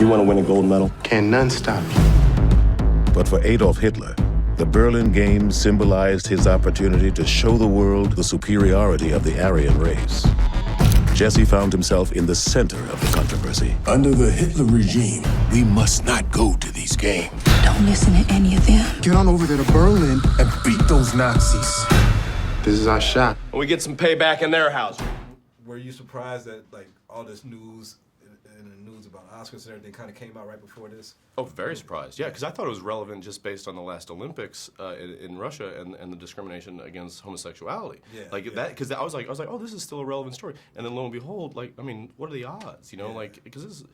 You want to win a gold medal? Can none stop you? But for Adolf Hitler, the Berlin Games symbolized his opportunity to show the world the superiority of the Aryan race. Jesse found himself in the center of the controversy. Under the Hitler regime, we must not go to these games. Don't listen to any of them. Get on over there to Berlin and beat those Nazis. This is our shot. We get some payback in their house. Were you surprised that like all this news and the news about Oscars and everything kind of came out right before this? Oh, very surprised. Yeah, because I thought it was relevant just based on the last Olympics in Russia and the discrimination against homosexuality. Yeah, that, because I was like, oh, this is still a relevant story. And then lo and behold, like, I mean, what are the odds? You know, like, because this is,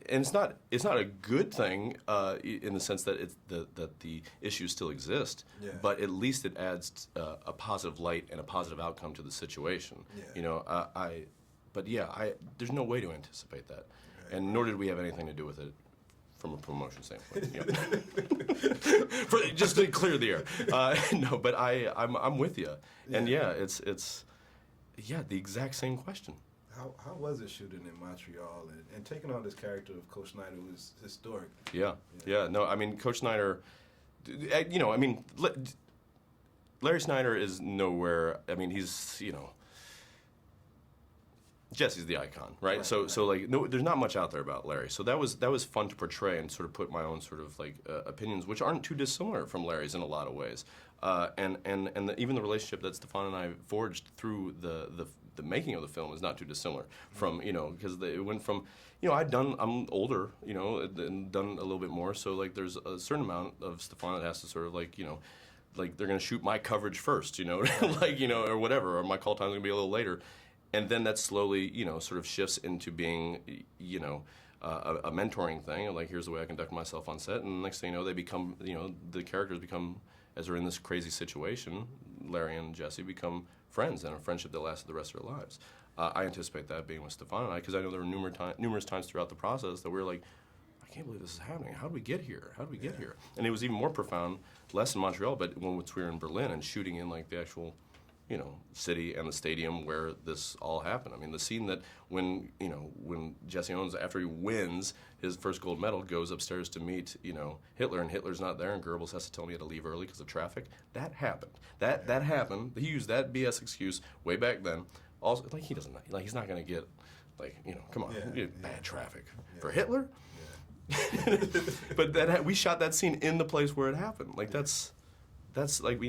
and it's not a good thing in the sense that that the issues still exist. Yeah. But at least it adds a positive light and a positive outcome to the situation. Yeah. You know, but yeah, there's no way to anticipate that, and nor did we have anything to do with it from a promotion standpoint. You know? Just to clear the air. No, but I'm with you, and yeah, it's the exact same question. How was it shooting in Montreal and taking on this character of Coach Snyder, who is historic? Yeah. No, I mean, Coach Snyder, you know, I mean, Larry Snyder is nowhere. I mean, he's, you know, Jesse's the icon, right? So like, no, there's not much out there about Larry. So that was fun to portray and sort of put my own sort of like opinions, which aren't too dissimilar from Larry's in a lot of ways. And even the relationship that Stefan and I forged through the making of the film is not too dissimilar from, you know, because it went from, you know, I'm older, you know, and done a little bit more. So like, there's a certain amount of Stefan that has to sort of like, you know, like they're gonna shoot my coverage first, you know, like, you know, or whatever, or my call time's gonna be a little later. And then that slowly, you know, sort of shifts into being, you know, a mentoring thing. Like, here's the way I conduct myself on set. And the next thing you know, they become, you know, the characters become, as they're in this crazy situation, Larry and Jesse become friends, and a friendship that lasted the rest of their lives. I anticipate that being with Stefan and I, because I know there were numerous times throughout the process that we were like, I can't believe this is happening. How did we get here? How did we get here? And it was even more profound, less in Montreal, but once we were in Berlin and shooting in like the actual, you know, city and the stadium where this all happened. I mean, the scene that when Jesse Owens, after he wins his first gold medal, goes upstairs to meet, you know, Hitler, and Hitler's not there, and Goebbels has to tell me he had to leave early because of traffic. That happened. That happened. He used that BS excuse way back then. Also, like, he doesn't, like, he's not going to get, like, you know, come on, bad traffic for Hitler. Yeah. But we shot that scene in the place where it happened. Like, that's like,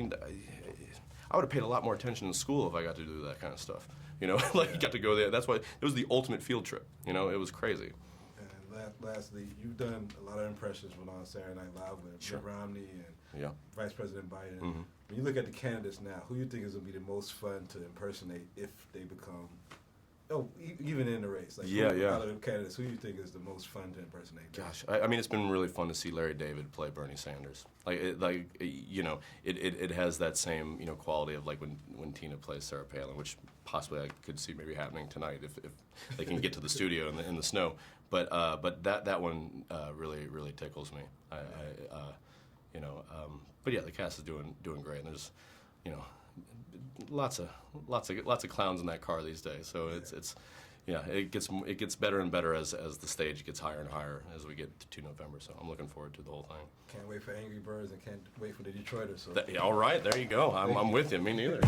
I would have paid a lot more attention in school if I got to do that kind of stuff. You know, like, you got to go there. That's why it was the ultimate field trip. You know, it was crazy. And lastly, you've done a lot of impressions when on Saturday Night Live with Mitt Romney and Vice President Biden. Mm-hmm. When you look at the candidates now, who do you think is going to be the most fun to impersonate if they become, even in the race? Like, out of the candidates, who do you think is the most fun to impersonate? Gosh, I mean, it's been really fun to see Larry David play Bernie Sanders. You know, it has that same, you know, quality of like when Tina plays Sarah Palin, which possibly I could see maybe happening tonight if they can get to the studio in the snow. But that one really tickles me. You know, but yeah, the cast is doing great, and there's, you know, lots of clowns in that car these days. So it gets better and better as the stage gets higher and higher as we get to November. So I'm looking forward to the whole thing. Can't wait for Angry Birds and can't wait for the Detroiters. So. All right, there you go. I'm with you. Me neither.